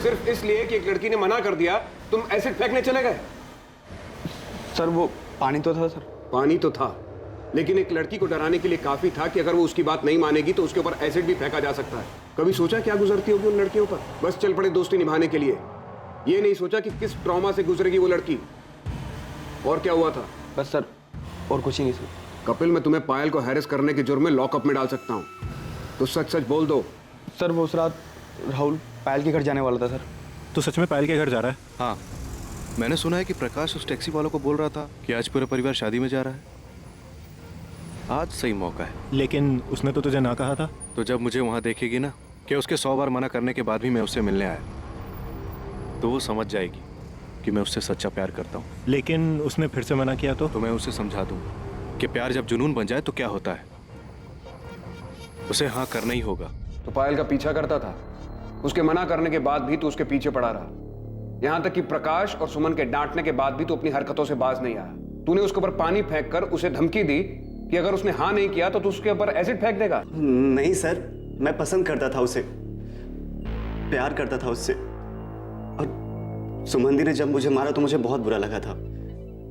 सिर्फ इसलिए कि एक लड़की ने मना कर दिया तुम एसिड फेंकने चले गए? सर वो पानी तो था। सर पानी तो था, लेकिन एक लड़की को डराने के लिए काफी था कि अगर वो उसकी बात नहीं मानेगी तो उसके ऊपर एसिड भी फेंका जा सकता है। कभी सोचा क्या गुजरती होगी उन लड़कियों पर? बस चल पड़े दोस्ती निभाने के लिए। ये नहीं सोचा कि किस ट्रॉमा से गुजरेगी वो लड़की। और क्या हुआ था? बस सर और कुछ ही नहीं सर। कपिल, मैं तुम्हें पायल को हैरेस करने के जुर्म में लॉकअप में डाल सकता हूँ, तो सच सच बोल दो। सर वो उस रात राहुल पायल के घर जाने वाला था। सर तो सच में पायल के घर जा रहा है? हाँ, मैंने सुना है कि प्रकाश उस टैक्सी वालों को बोल रहा था कि आज पूरा परिवार शादी में जा रहा है। आज सही मौका है। लेकिन उसने तो तुझे ना कहा था। तो जब मुझे वहां देखेगी ना कि उसके 100 बार मना करने के बाद भी मैं उससे मिलने आया, तो वो समझ जाएगी कि मैं उससे सच्चा प्यार करता हूँ। लेकिन उसने फिर से मना किया तो मैं उसे समझा दूंगा कि प्यार जब जुनून बन जाए तो क्या होता है, उसे हाँ करना ही होगा। तो पायल का पीछा करता था, उसके मना करने के बाद भी तू उसके पीछे पड़ा रहा, यहां तक कि प्रकाश और सुमन के डांटने के बाद भी तू अपनी हरकतों से बाज नहीं आया। तूने उसके ऊपर पानी फेंक कर उसे धमकी दी कि अगर उसने हाँ नहीं किया तो तू उसके ऊपर एसिड फेंक देगा। नहीं सर, मैं पसंद करता था उसे, प्यार करता था उससे, और सुमन दी ने जब मुझे मारा तो मुझे बहुत बुरा लगा था,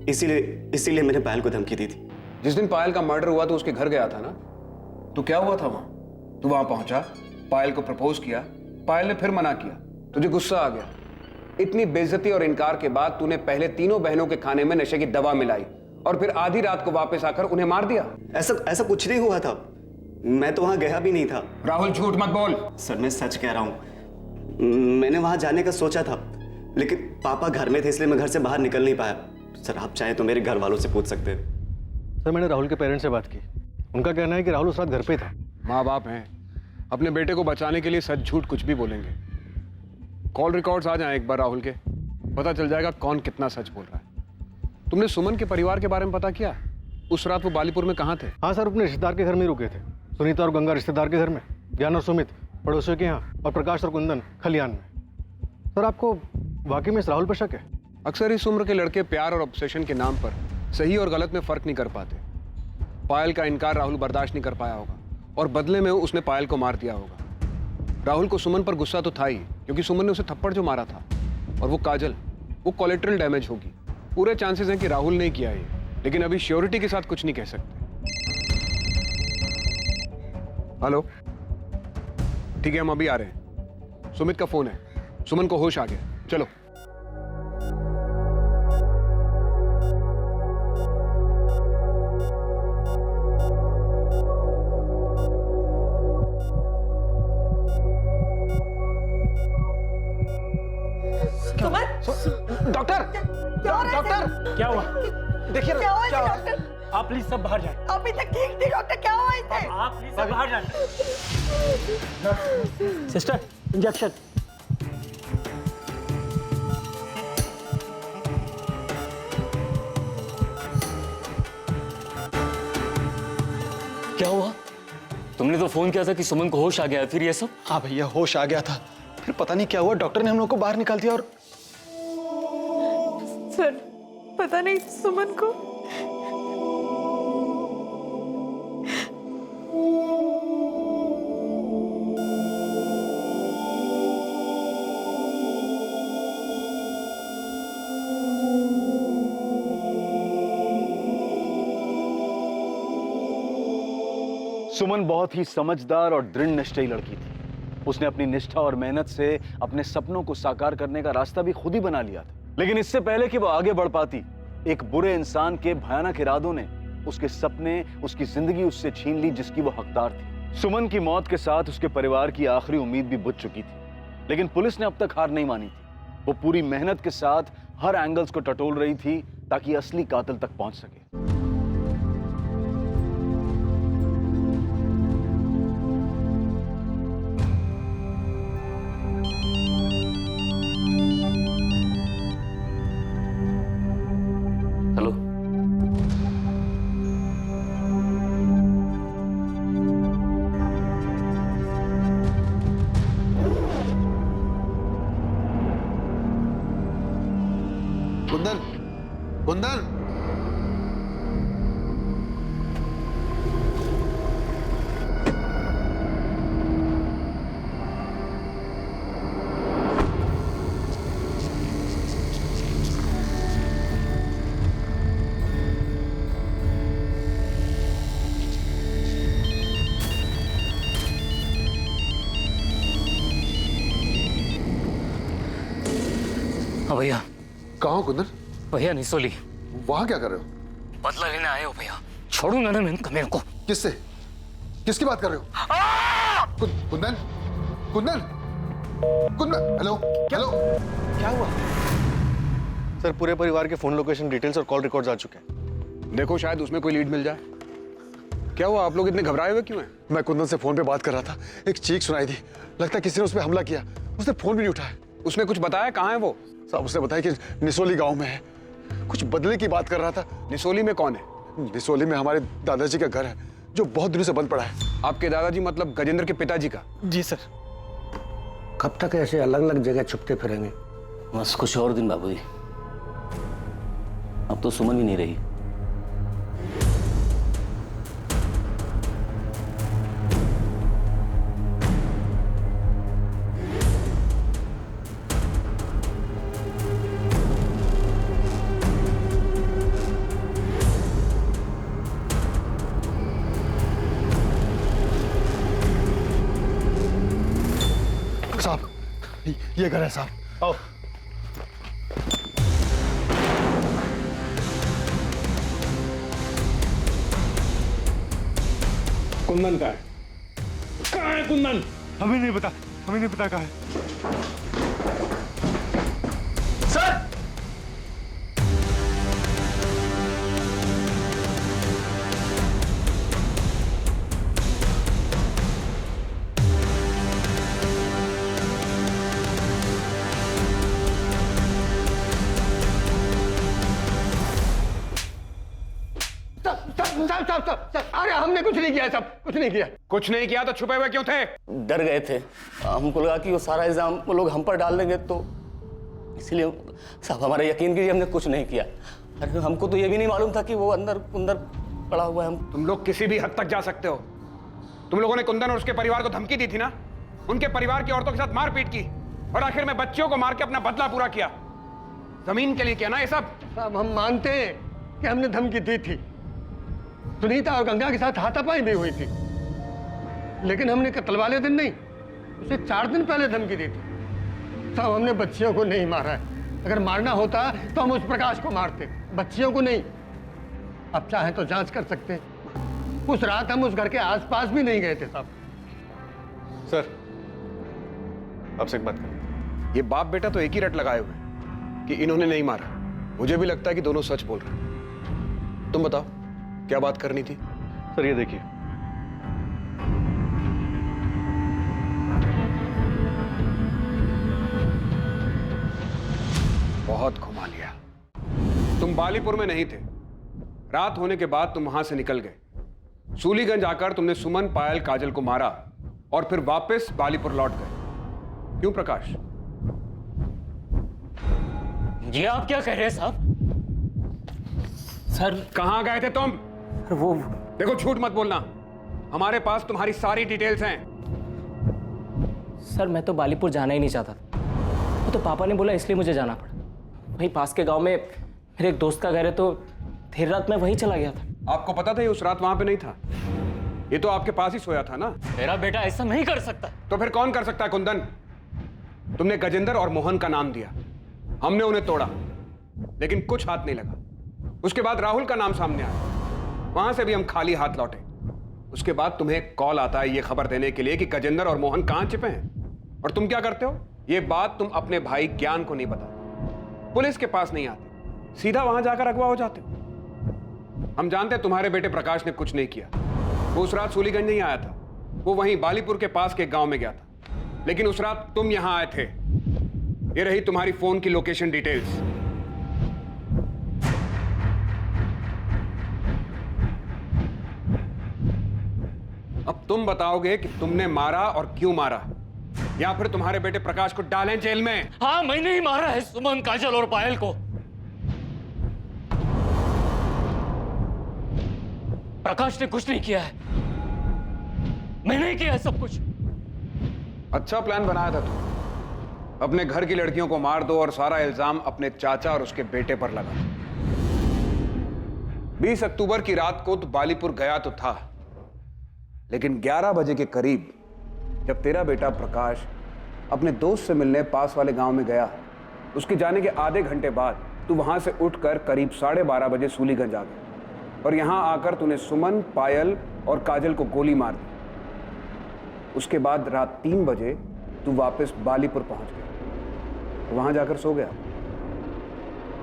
इसीलिए मैंने पायल को धमकी दी थी। जिस दिन पायल का मर्डर हुआ तो उसके घर गया था ना, तो क्या हुआ था वहां? तू वहां पहुंचा, पायल को प्रपोज किया, पायल ने फिर मना किया, तुझे गुस्सा आ गया। इतनी बेइज्जती और इनकार के बाद तूने पहले तीनों बहनों के खाने में नशे की दवा मिलाई और फिर आधी रात को वापस आकर उन्हें मार दिया। ऐसा कुछ नहीं हुआ था, मैं तो वहां गया भी नहीं था। राहुल झूठ मत बोल। सर मैं सच कह रहा हूं, मैंने वहां जाने का सोचा था, लेकिन पापा घर में थे इसलिए मैं घर से बाहर निकल नहीं पाया। सर आप चाहें तो मेरे घर वालों से पूछ सकते हैं। सर मैंने राहुल के पेरेंट्स से बात की, उनका कहना है कि राहुल उस रात घर पे था। माँ बाप हैं, अपने बेटे को बचाने के लिए सच झूठ कुछ भी बोलेंगे। कॉल रिकॉर्ड्स आ जाएं एक बार राहुल के, पता चल जाएगा कौन कितना सच बोल रहा है। तुमने सुमन के परिवार के बारे में पता किया? उस रात वो बालीपुर में कहाँ थे? हाँ सर, अपने रिश्तेदार के घर में ही रुके थे। सुनीता और गंगा रिश्तेदार के घर में, ज्ञान और सुमित पड़ोसियों के यहाँ, और प्रकाश और कुंदन खलियान में। सर आपको वाकई में इस राहुल पर शक है? अक्सर इस उम्र के लड़के प्यार और ऑब्सेशन के नाम पर सही और गलत में फर्क नहीं कर पाते। पायल का इनकार राहुल बर्दाश्त नहीं कर पाया होगा और बदले में उसने पायल को मार दिया होगा। राहुल को सुमन पर गुस्सा तो था ही, क्योंकि सुमन ने उसे थप्पड़ जो मारा था, और वो काजल, वो कोलेटरल डैमेज होगी। पूरे चांसेस हैं कि राहुल ने किया ये, लेकिन अभी श्योरिटी के साथ कुछ नहीं कह सकते। हेलो, ठीक है हम अभी आ रहे हैं। सुमित का फोन है, सुमन को होश आ गया, चलो। डॉक्टर, डॉक्टर क्या हुआ? देखिए क्या हुआ डॉक्टर? आप प्लीज सब बाहर जाएं। अभी तक ठीक थी डॉक्टर, क्या हुआ इसे? आप प्लीज सब बाहर जाएं। Sister injection. क्या हुआ? तुमने तो फोन किया था कि सुमन को होश आ गया, फिर ये सब? हाँ भैया होश आ गया था, फिर पता नहीं क्या हुआ, डॉक्टर ने हम लोग को बाहर निकाल दिया। और सर पता नहीं सुमन को सुमन बहुत ही समझदार और दृढ़ निश्चयी लड़की थी। उसने अपनी निष्ठा और मेहनत से अपने सपनों को साकार करने का रास्ता भी खुद ही बना लिया था। लेकिन इससे पहले कि वो आगे बढ़ पाती, एक बुरे इंसान के भयानक इरादों ने उसके सपने, उसकी जिंदगी उससे छीन ली जिसकी वो हकदार थी। सुमन की मौत के साथ उसके परिवार की आखिरी उम्मीद भी बुझ चुकी थी, लेकिन पुलिस ने अब तक हार नहीं मानी थी। वो पूरी मेहनत के साथ हर एंगल्स को टटोल रही थी ताकि असली कातिल तक पहुंच सके। हेलो, कुंदन, कुंदन, हाँ भैया। कहाँ हो कुंदन? भैया निसोली। वहां क्या कर रहे हो? बदला लेने आए हो भैया। छोड़ूंगा ना मैं मेरे को। किससे? किसकी बात कर रहे हो? कुंदन, कुंदन, कुंदन, हेलो, हेलो, क्या हुआ? सर, पूरे परिवार के फोन लोकेशन डिटेल्स और कॉल रिकॉर्ड्स आ चुके हैं। देखो, शायद उसमें कोई लीड मिल जाए। क्या हुआ, आप लोग इतने घबराए हुए क्यों हैं? मैं कुंदन से फोन पे बात कर रहा था, एक चीख सुनाई दी। लगता है किसी ने उस पर हमला किया। उसने फोन भी नहीं उठाया। उसने कुछ बताया? कहाँ है वो? साहब, उसने बताया कि निसोली गांव में है। कुछ बदले की बात कर रहा था। निसोली में कौन है? निसोली में हमारे दादाजी का घर है, जो बहुत दिनों से बंद पड़ा है। आपके दादाजी मतलब गजेंद्र के पिताजी का? जी सर। कब तक ऐसे अलग अलग जगह छुपते फिरेंगे? बस कुछ और दिन बाबूजी। अब तो सुमन भी नहीं रही। साहब, ये घर है साहब। आओ। कुंदन का है? कहाँ है कुंदन? हमें नहीं पता, हमें नहीं पता कहाँ है। सर! अरे हमने कुछ नहीं किया साहब, कुछ नहीं किया। कुछ नहीं किया तो छुपे हुए क्यों थे? डर गए थे। हमको लगा कि वो सारा इल्जाम वो लोग हम पर डाल देंगे, तो इसलिए साहब हमारा यकीन कीजिए, हमने कुछ नहीं किया। अरे हमको तो ये भी नहीं मालूम था कि वो अंदर पड़ा हुआ है। हम तुम लोग किसी भी हद तक जा सकते हो। तुम लोगों ने कुंदन और उसके परिवार को धमकी दी थी ना, उनके परिवार की औरतों के साथ मारपीट की और आखिर में बच्चियों को मार के अपना बदला पूरा किया। जमीन के लिए किया ना ये सब? साहब हम मानते हैं कि हमने धमकी दी थी। सुनीता और गंगा के साथ हाथापाई भी हुई थी, लेकिन हमने कत्ल वाले दिन नहीं, उसे 4 दिन पहले धमकी दी थी। साहब हमने बच्चियों को नहीं मारा है। अगर मारना होता तो हम उस प्रकाश को मारते, बच्चियों को नहीं। अब चाहे तो जांच कर सकते। उस रात हम उस घर के आसपास भी नहीं गए थे साहब। सर, आपसे एक बात करें। ये बाप बेटा तो एक ही रट लगाए हुए कि इन्होंने नहीं मारा। मुझे भी लगता है कि दोनों सच बोल रहे हैं। तुम बताओ, क्या बात करनी थी? सर, ये देखिए। बहुत घुमा लिया। तुम बालीपुर में नहीं थे। रात होने के बाद तुम वहां से निकल गए। सूलीगंज आकर तुमने सुमन, पायल, काजल को मारा और फिर वापस बालीपुर लौट गए। क्यों प्रकाश? ये आप क्या कह रहे हैं साहब? सर, कहां गए थे तुम? वो देखो, झूठ मत बोलना। हमारे पास तुम्हारी सारी डिटेल्स हैं। सर, मैं तो बालीपुर जाना ही नहीं चाहता था। वो तो पापा ने बोला, इसलिए मुझे जाना पड़ा। वहीं पास के गांव में मेरे एक दोस्त का घर है, तो देर रात मैं वहीं चला गया था। आपको पता था ये उस रात वहां पे नहीं था? ये तो आपके पास ही सोया था ना। मेरा बेटा ऐसा नहीं कर सकता। तो फिर कौन कर सकता है कुंदन? तुमने गजेंद्र और मोहन का नाम दिया, हमने उन्हें तोड़ा, लेकिन कुछ हाथ नहीं लगा। उसके बाद राहुल का नाम सामने आया, वहां से भी हम खाली हाथ लौटे। उसके बाद तुम्हें एक कॉल आता है ये खबर देने के लिए कि गजेंद्र और मोहन कहां छिपे हैं, और तुम क्या करते हो? ये बात तुम अपने भाई ज्ञान को नहीं बताते, पुलिस के पास नहीं आते, सीधा वहां जाकर अगवा हो जाते हो। हम जानते हैं तुम्हारे बेटे प्रकाश ने कुछ नहीं किया। वो उस रात सूलीगंज नहीं आया था, वो वहीं बालीपुर के पास के गांव में गया था। लेकिन उस रात तुम यहां आए थे। ये रही तुम्हारी फोन की लोकेशन डिटेल्स। अब तुम बताओगे कि तुमने मारा और क्यों मारा, या फिर तुम्हारे बेटे प्रकाश को डालें जेल में? हाँ, मैंने ही मारा है सुमन, काजल और पायल को। प्रकाश ने कुछ नहीं किया है, मैंने ही किया है सब कुछ। अच्छा प्लान बनाया था तुम, अपने घर की लड़कियों को मार दो और सारा इल्जाम अपने चाचा और उसके बेटे पर लगा। 20 अक्टूबर की रात को तो बालीपुर गया तो था, लेकिन 11 बजे के करीब जब तेरा बेटा प्रकाश अपने दोस्त से मिलने पास वाले गांव में गया, उसके जाने के आधे घंटे बाद तू वहां से उठकर करीब 12:30 बजे सूलीगंज आ गया, और यहां आकर तूने सुमन, पायल और काजल को गोली मार दी। उसके बाद रात 3 बजे तू वापस बालीपुर पहुंच गया, वहां जाकर सो गया।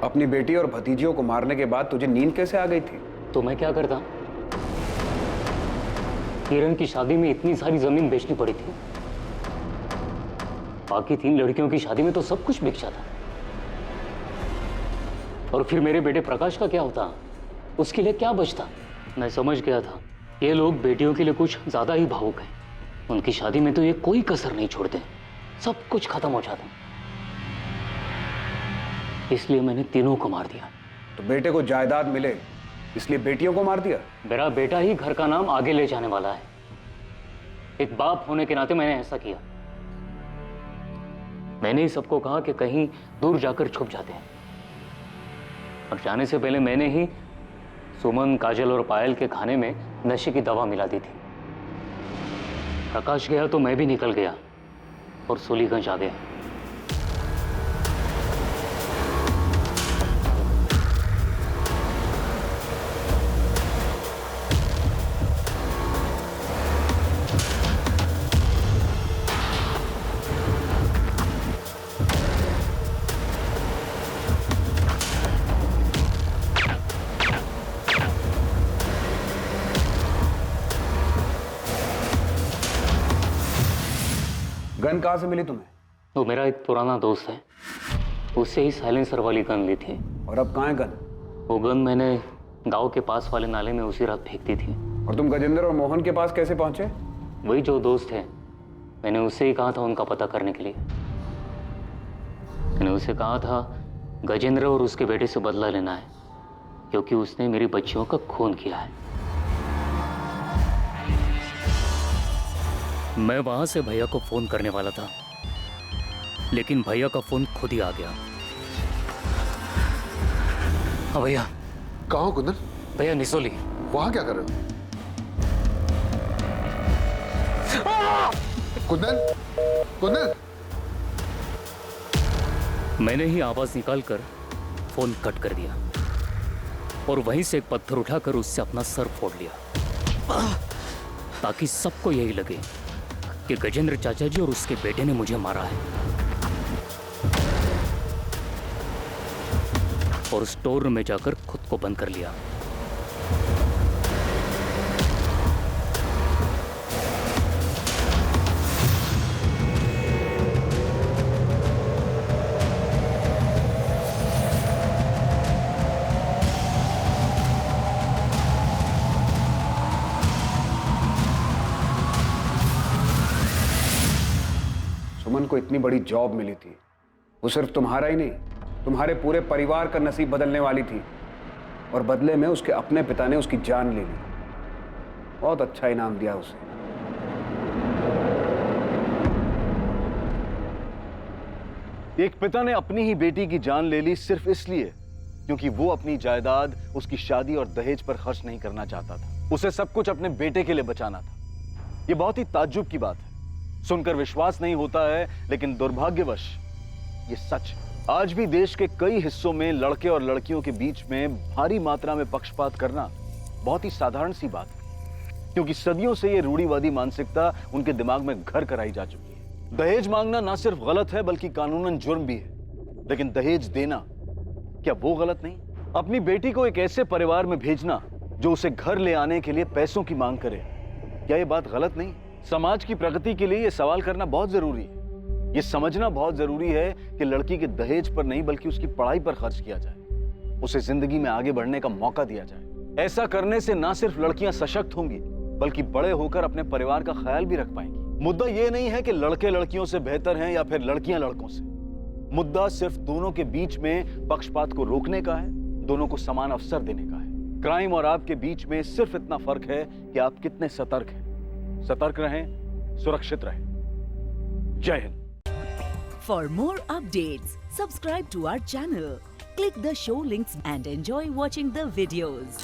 अपनी बेटी और भतीजियों को मारने के बाद तुझे नींद कैसे आ गई थी? तो मैं क्या करता? किरण की शादी में इतनी सारी जमीन बेचनी पड़ी थी, बाकी 3 लड़कियों की शादी में तो सब कुछ बिक जाता। और फिर मेरे बेटे प्रकाश का क्या होता? उसके लिए क्या बचता? मैं समझ गया था ये लोग बेटियों के लिए कुछ ज्यादा ही भावुक हैं। उनकी शादी में तो ये कोई कसर नहीं छोड़ते, सब कुछ खत्म हो जाता। इसलिए मैंने तीनों को मार दिया। तो बेटे को जायदाद मिले इसलिए बेटियों को मार दिया? मेरा बेटा ही घर का नाम आगे ले जाने वाला है, एक बाप होने के नाते मैंने ऐसा किया। मैंने ही सबको कहा कि कहीं दूर जाकर छुप जाते हैं, और जाने से पहले मैंने ही सुमन, काजल और पायल के खाने में नशे की दवा मिला दी थी। प्रकाश गया तो मैं भी निकल गया और सूलीगंज आ गया। गन कहां से मिली तुम्हें? वो मेरा एक पुराना दोस्त है, उससे ही साइलेंसर वाली गन ली थी। और अब कहां है गन? वो गन मैंने गांव के पास वाले नाले में उसी रात फेंक दी थी। और तुम गजेंद्र और मोहन के पास कैसे पहुंचे? वही जो दोस्त है, मैंने उससे ही कहा था उनका पता करने के लिए। मैंने उसे कहा था गजेंद्र और उसके बेटे से बदला लेना है, क्योंकि उसने मेरी बच्चियों का खून किया है। मैं वहां से भैया को फोन करने वाला था, लेकिन भैया का फोन खुद ही आ गया। हाँ भैया। कहाँ हो कुंदन? भैया निसोली। वहां क्या कर रहे हो? कुंदन, कुंदन! मैंने ही आवाज निकालकर फोन कट कर दिया और वहीं से एक पत्थर उठाकर उससे अपना सर फोड़ लिया, ताकि सबको यही लगे कि गजेंद्र चाचा जी और उसके बेटे ने मुझे मारा है। और स्टोर रूम में जाकर खुद को बंद कर लिया। सुमन को इतनी बड़ी जॉब मिली थी, वो सिर्फ तुम्हारा ही नहीं, तुम्हारे पूरे परिवार का नसीब बदलने वाली थी, और बदले में उसके अपने पिता ने उसकी जान ले ली। बहुत अच्छा इनाम दिया उसे। एक पिता ने अपनी ही बेटी की जान ले ली सिर्फ इसलिए क्योंकि वो अपनी जायदाद, उसकी शादी और दहेज पर खर्च नहीं करना चाहता था। उसे सब कुछ अपने बेटे के लिए बचाना था। यह बहुत ही ताज्जुब की बात है, सुनकर विश्वास नहीं होता है, लेकिन दुर्भाग्यवश ये सच है। आज भी देश के कई हिस्सों में लड़के और लड़कियों के बीच में भारी मात्रा में पक्षपात करना बहुत ही साधारण सी बात है, क्योंकि सदियों से ये रूढ़िवादी मानसिकता उनके दिमाग में घर कराई जा चुकी है। दहेज मांगना ना सिर्फ गलत है बल्कि कानूनन जुर्म भी है, लेकिन दहेज देना क्या वो गलत नहीं? अपनी बेटी को एक ऐसे परिवार में भेजना जो उसे घर ले आने के लिए पैसों की मांग करे, क्या ये बात गलत नहीं? समाज की प्रगति के लिए ये सवाल करना बहुत जरूरी है। ये समझना बहुत जरूरी है कि लड़की के दहेज पर नहीं बल्कि उसकी पढ़ाई पर खर्च किया जाए, उसे जिंदगी में आगे बढ़ने का मौका दिया जाए। ऐसा करने से ना सिर्फ लड़कियां सशक्त होंगी बल्कि बड़े होकर अपने परिवार का ख्याल भी रख पाएंगी। मुद्दा ये नहीं है कि लड़के लड़कियों से बेहतर हैं या फिर लड़कियां लड़कों से। मुद्दा सिर्फ दोनों के बीच में पक्षपात को रोकने का है, दोनों को समान अवसर देने का है। क्राइम और आपके बीच में सिर्फ इतना फर्क है कि आप कितने सतर्क हैं। सतर्क रहें, सुरक्षित रहें। जय Hind. For more updates, subscribe to our channel, click the show links and enjoy watching the videos.